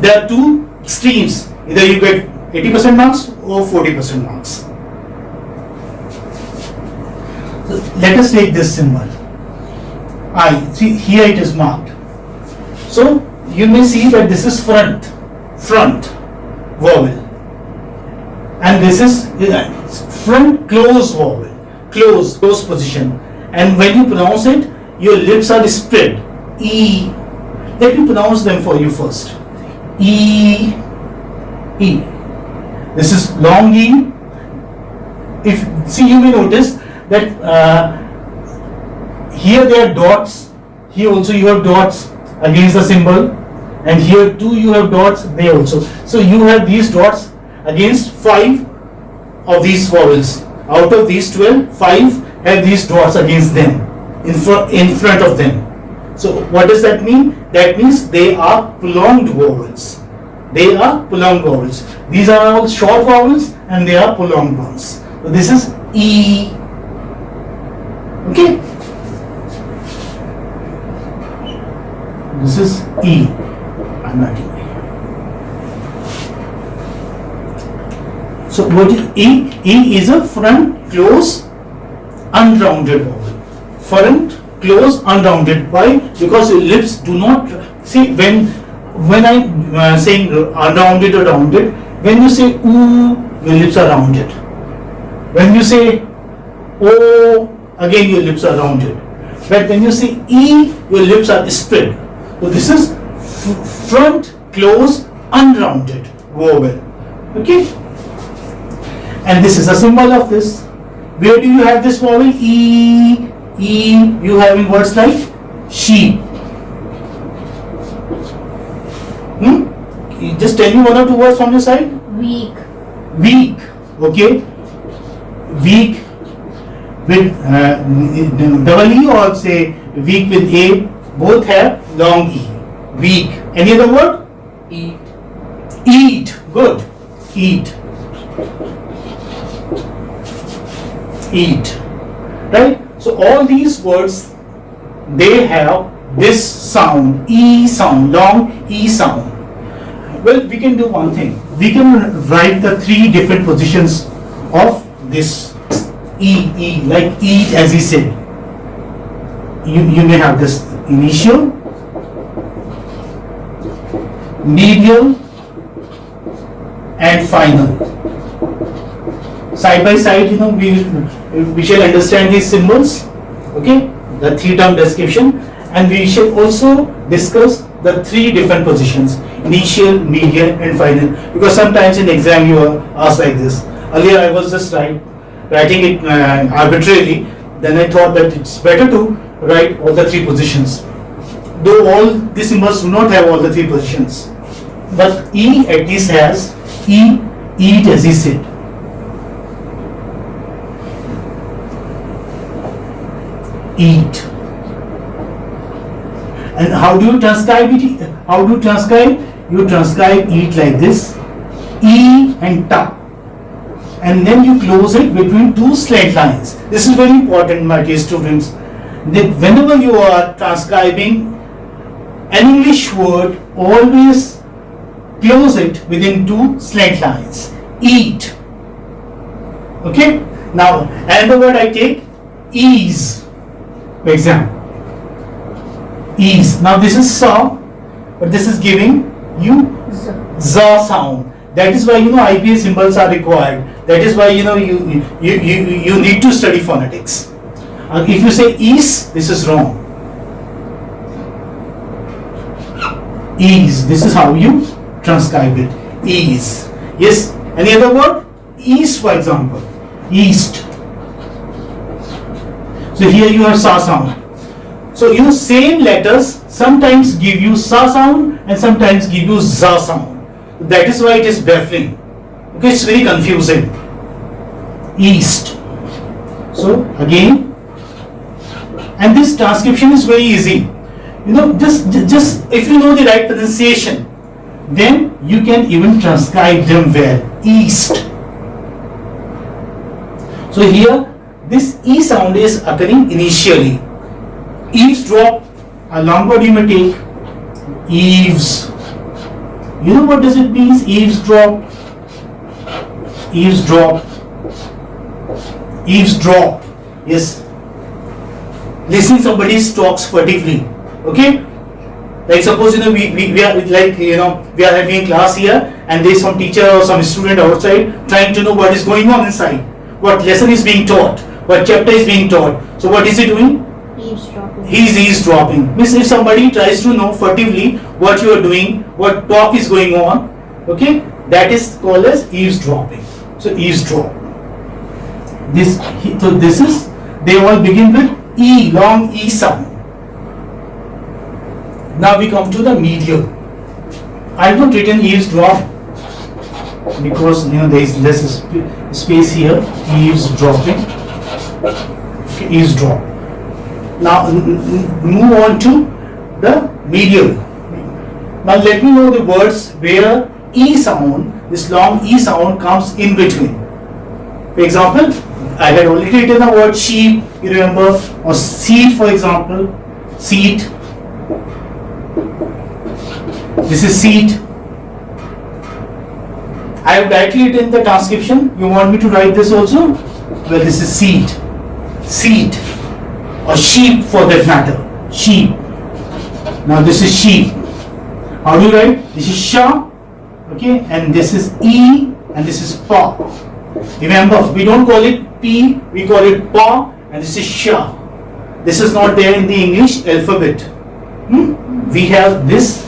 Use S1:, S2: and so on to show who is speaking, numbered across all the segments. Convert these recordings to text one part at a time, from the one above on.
S1: there are two extremes. Either you get 80% marks or 40% marks. So let us take this symbol. I. See, here it is marked. So you may see that this is front vowel, and this is front close vowel, close position. And when you pronounce it, your lips are spread. E. Let me pronounce them for you first. E. E. This is long E. If see, you may notice that here there are dots. Here also you have dots against the symbol, and here too you have dots. There also. So you have these dots against 5 of these vowels. Out of these 12, 5 have these dots against them, in front of them. So what does that mean? That means they are prolonged vowels. They are prolonged vowels. These are all short vowels and they are prolonged ones. So this is E. Okay. This is E. I'm writing. So what is E? E is a front close unrounded vowel. Front close unrounded. Why? Because your lips do not see when I'm saying unrounded or rounded. When you say oo, your lips are rounded. When you say o, again your lips are rounded. But when you say E, your lips are spread. So this is front close unrounded vowel. Okay. And this is a symbol of this. Where do you have this vowel? E. E you have in words like sheep. Just tell me one or two words from your side.
S2: Weak.
S1: Weak. Okay. Weak with double E, or say weak with A. Both have long E. Weak. Any other word?
S3: Eat.
S1: Eat. Good. Eat. Eat. Right? So all these words, they have this sound, E sound, long E sound. Well, we can do one thing. We can write the 3 different positions of this E, like eat, as he said. You may have this initial, medial, and final. Side by side, we shall understand these symbols. Okay, the 3-term description, and we shall also discuss the 3 different positions: initial, medial, and final. Because sometimes in exam you are asked like this. Earlier I was just writing it arbitrarily. Then I thought that it's better to write all the 3 positions. Though all these symbols do not have all the 3 positions, but E at least has E, eat, as he said. Eat. And how do you transcribe it? How do you transcribe? You transcribe eat like this, E and ta, and then you close it between 2 straight lines. This is very important, my dear students. That whenever you are transcribing an English word, always close it within 2 straight lines. Eat. Okay. Now another word I take, ease. For example, ease. Now this is saw, but this is giving you za sound. That is why IPA symbols are required. That is why you need to study phonetics. If you say ease, this is wrong. Ease. This is how you transcribe it. Ease. Yes. Any other word? East, for example. East. So here you have sa sound. So same letters sometimes give you sa sound and sometimes give you za sound. That is why it is baffling. Okay, it's very confusing. East. So again, and this transcription is very easy. Just if you know the right pronunciation, then you can even transcribe them well. East. So here this E sound is occurring initially. Eavesdrop, a long word you may take. Eaves. You know what does it mean? Eavesdrop. Eavesdrop. Eavesdrop. Yes. Listening somebody talks furtively. Okay? Like suppose we are like we are having a class here and there is some teacher or some student outside trying to know what is going on inside, what lesson is being taught, what chapter is being taught. So what is he doing?
S2: Eavesdropping.
S1: He is eavesdropping. Means if somebody tries to know furtively what you are doing, what talk is going on, okay, that is called as eavesdropping. So eavesdrop. This is, they all begin with E, long E sound. Now we come to the medial. I have not written eavesdrop because there is less space here. Eavesdropping. Okay, eavesdrop. Now move on to the medial. Now let me know the words where E sound, this long E sound comes in between. For example, I had already written the word sheep, you remember, or seat, for example, seat. This is seat. I have directly written the transcription. You want me to write this also? Well, this is seat. Seat. Or sheep for that matter. Sheep. Now this is sheep. How do you write? This is sha. Okay. And this is E. And this is pa. Remember, we don't call it P. We call it pa. And this is sha. This is not there in the English alphabet. We have this.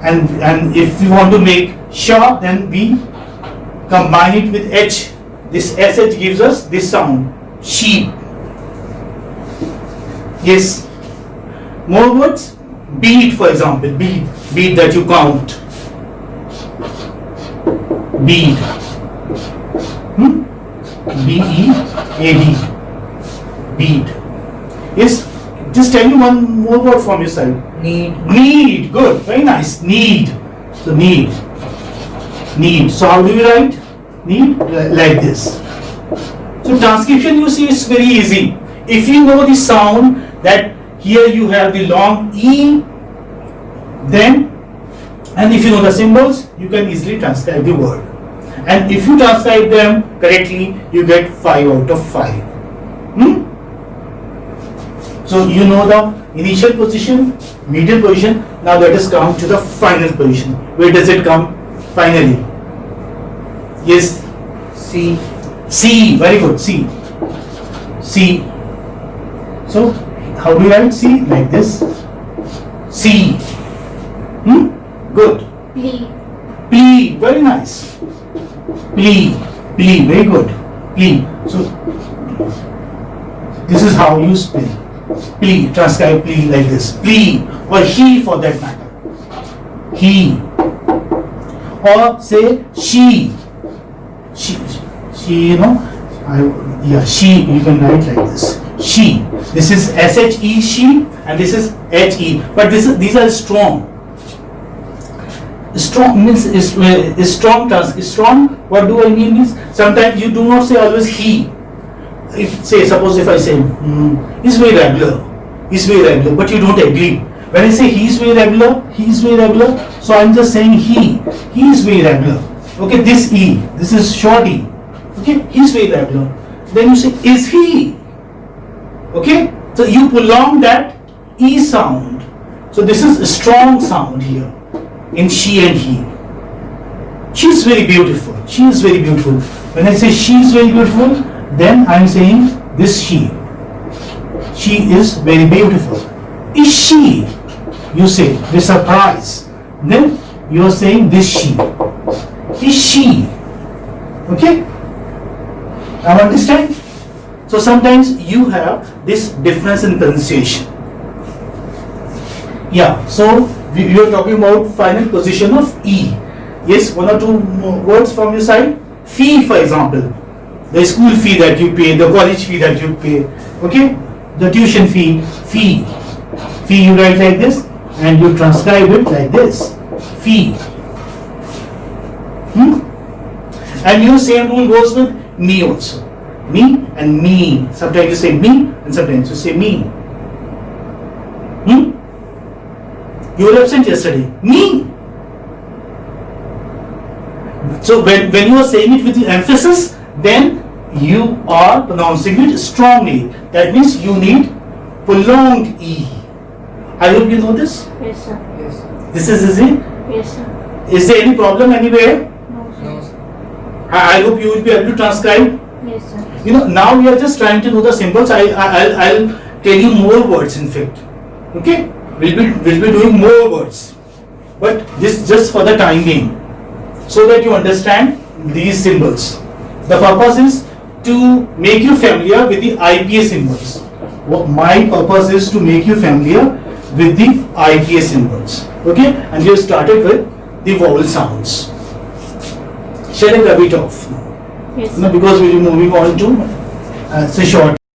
S1: And if we want to make sha, then we combine it with H. This SH gives us this sound, sheep. Yes. More words? Bead, for example, bead. Bead that you count. Bead. B-E-A-D. Bead. Yes. Just tell me one more word from your side.
S3: Need.
S1: Need. Good. Very nice. Need. So need. Need. So how do you write? Need like this. So transcription, you see, is very easy. If you know the sound that here you have the long E, then, and if you know the symbols, you can easily transcribe the word. And if you transcribe them correctly, you get 5 out of 5. So you know the initial position, medial position. Now let us come to the final position. Where does it come finally? Yes.
S3: C.
S1: C. Very good. C. C. So how do you write C? Like this. C. Good.
S2: Plea.
S1: Plea. Very nice. Plea. Plea. Very good. Plea. So this is how you spell. Plea, transcribe plea like this. Plea, or he for that matter. He. Or say she. She, she, you can write like this. She. This is S-H-E, she, and this is H-E. But these are strong. Strong means is strong task. Strong, what do I mean means sometimes you do not say always he. Suppose if I say he's very regular, but you don't agree. When I say he's very regular, so I'm just saying he is very regular. Okay, this E, this is short E. Okay, he's very regular. Then you say is he. Okay, so you prolong that E sound. So this is a strong sound here in she and he. She is very beautiful. She is very beautiful. When I say she is very beautiful, then I am saying this she. She is very beautiful. Is she? You say with surprise. Then you are saying this she. Is she? Okay? Now understand? So sometimes you have this difference in pronunciation. Yeah. So we are talking about final position of E. Yes. One or two words from your side. Fee, for example. The school fee that you pay, the college fee that you pay, okay? The tuition fee, fee you write like this and you transcribe it like this, fee. And your same rule goes with me also. Me and me. Sometimes you say me and sometimes you say me. You were absent yesterday. Me. So when you are saying it with the emphasis, then you are pronouncing it strongly. That means you need prolonged E. I hope you know this.
S2: Yes, sir.
S3: Yes.
S1: This is easy.
S2: Yes, sir.
S1: Is there any problem anywhere?
S2: No, sir.
S3: No, sir.
S1: I hope you will be able to transcribe.
S2: Yes, sir.
S1: You know, now we are just trying to know the symbols. I'll tell you more words, in fact. Okay, we'll be doing more words, but this just for the time being, so that you understand these symbols. The purpose is to make you familiar with the IPA symbols. My purpose is to make you familiar with the IPA symbols. Okay, and we have started with the vowel sounds. Shall I rub it off?
S2: Yes,
S1: No,
S2: sir.
S1: because we will be moving on to it's a short